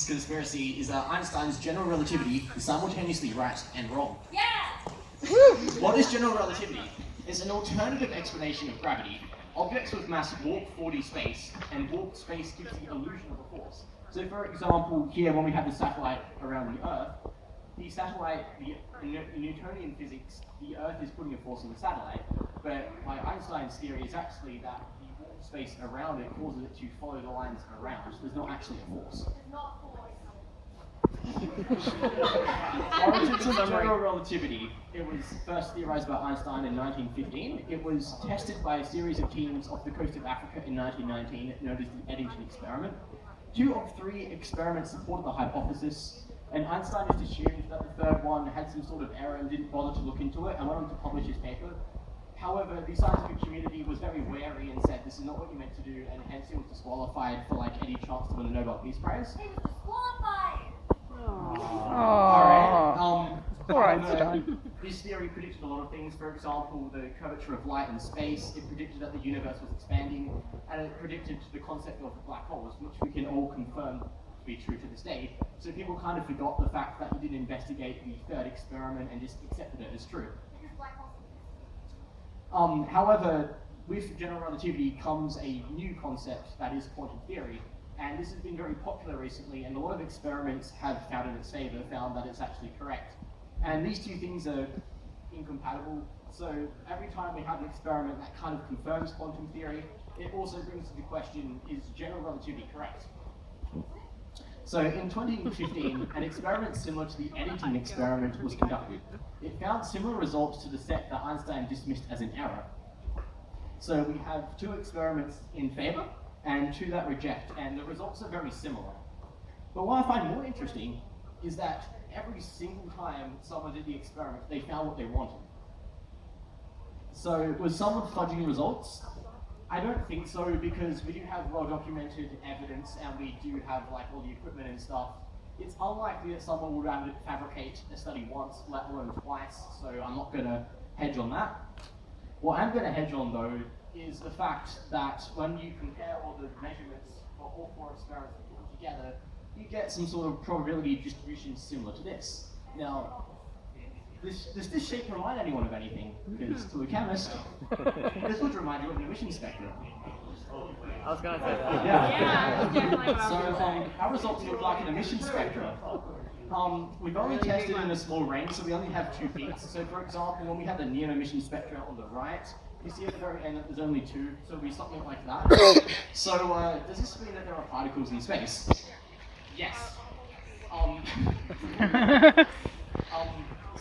conspiracy is that Einstein's general relativity is simultaneously right and wrong. Yeah! What is general relativity? It's an alternative explanation of gravity. Objects with mass warp 4D space, and warped space gives the illusion of a force. So for example, here when we have the satellite around the Earth, the satellite, in Newtonian physics, the Earth is putting a force on the satellite, but by Einstein's theory is actually that the warp space around it causes it to follow the lines around. So there's not actually a force. It's not force. Origins of general relativity. It was first theorized by Einstein in 1915. It was tested by a series of teams off the coast of Africa in 1919, known as the Eddington experiment. 2 of 3 experiments supported the hypothesis, and Einstein just assumed that the third one had some sort of error and didn't bother to look into it and went on to publish his paper. However, the scientific community was very wary and said this is not what you meant to do, and hence he was disqualified for like any chance to win the Nobel Peace Prize. He was disqualified! Poor Einstein. This theory predicted a lot of things. For example, the curvature of light in space. It predicted that the universe was expanding, and it predicted the concept of black holes, which we can all confirm to be true to this day. So people kind of forgot the fact that he didn't investigate the third experiment and just accepted it as true. Because black holes. However, with general relativity comes a new concept that is quantum theory. And this has been very popular recently, and a lot of experiments have found in its favor, found that it's actually correct. And these two things are incompatible, so every time we have an experiment that kind of confirms quantum theory, it also brings to the question, is general relativity correct? So in 2015, an experiment similar to the Eddington experiment was conducted. It found similar results to the set that Einstein dismissed as an error. So we have 2 experiments in favor, and 2 that reject, and the results are very similar. But what I find more interesting is that every single time someone did the experiment, they found what they wanted. So was someone fudging results? I don't think so, because we do have well-documented evidence, and we do have like all the equipment and stuff. It's unlikely that someone would fabricate a study once, let alone twice, so I'm not going to hedge on that. What I'm going to hedge on though is the fact that when you compare all the measurements for all 4 experiments put together, you get some sort of probability distribution similar to this. Now, does this shape remind anyone of anything? Because to a chemist, this would remind you of an emission spectrum. I was going to say that. Yeah. So our results look like an emission spectrum. We've only tested in a small range, so we only have 2 peaks. So for example, when we have the near emission spectrum on the right, you see at the very end that there's only 2, so it'll be something like that. So does this mean that there are particles in space? Yes.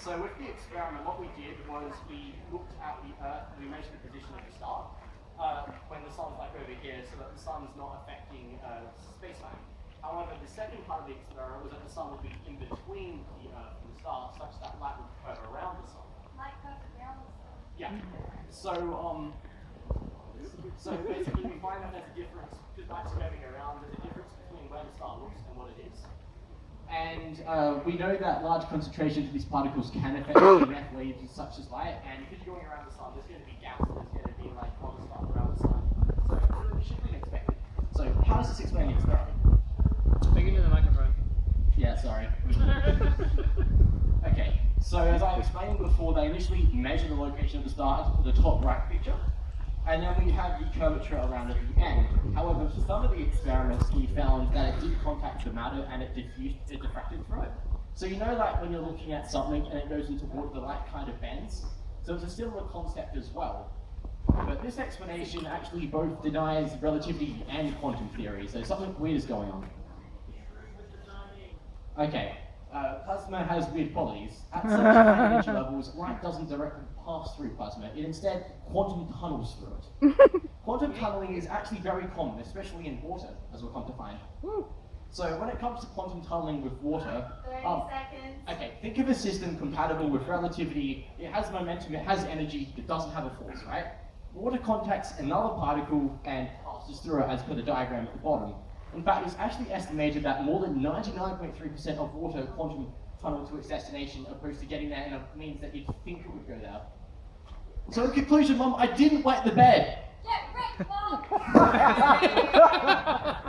So with the experiment, what we did was we looked at the Earth and we measured the position of the star when the sun's like over here, so that the sun's not affecting space-time. However, the second part of the experiment was that the sun would be in between the Earth and the star, such that light would curve around the sun. Light curves around the sun. Yeah. So basically we find that there's a difference, because light's curving around, there's a difference between where the star looks and what it is. And we know that large concentrations of these particles can affect EMF waves such as light, and because you're going around the sun, there's going to be gaps, there's going to be like quantum stuff around the sun. So it should be expected. So how does this explain the experiment? Speak into the microphone. Yeah, sorry. Okay, so as I explained before, they initially measure the location of the star at the top right picture, and then we have the curvature around at the end. However, for some of the experiments, we found that it did contact the matter and it diffracted through it. So you know, like when you're looking at something and it goes into water, the light kind of bends. So it's a similar concept as well. But this explanation actually both denies relativity and quantum theory, so something weird is going on. Okay, plasma has weird qualities. At such high energy levels, light doesn't directly pass through plasma. It instead quantum tunnels through it. Quantum tunneling is actually very common, especially in water, as we'll come to find. So when it comes to quantum tunneling with water, 30 seconds. okay, think of a system compatible with relativity. It has momentum, it has energy, it doesn't have a force, right? Water contacts another particle and passes through it as per the diagram at the bottom. In fact, it's actually estimated that more than 99.3% of water quantum tunnel to its destination, opposed to getting there, and it means that you'd think it would go there. So in conclusion, Mum, I didn't wet the bed. Get wrecked, Mom!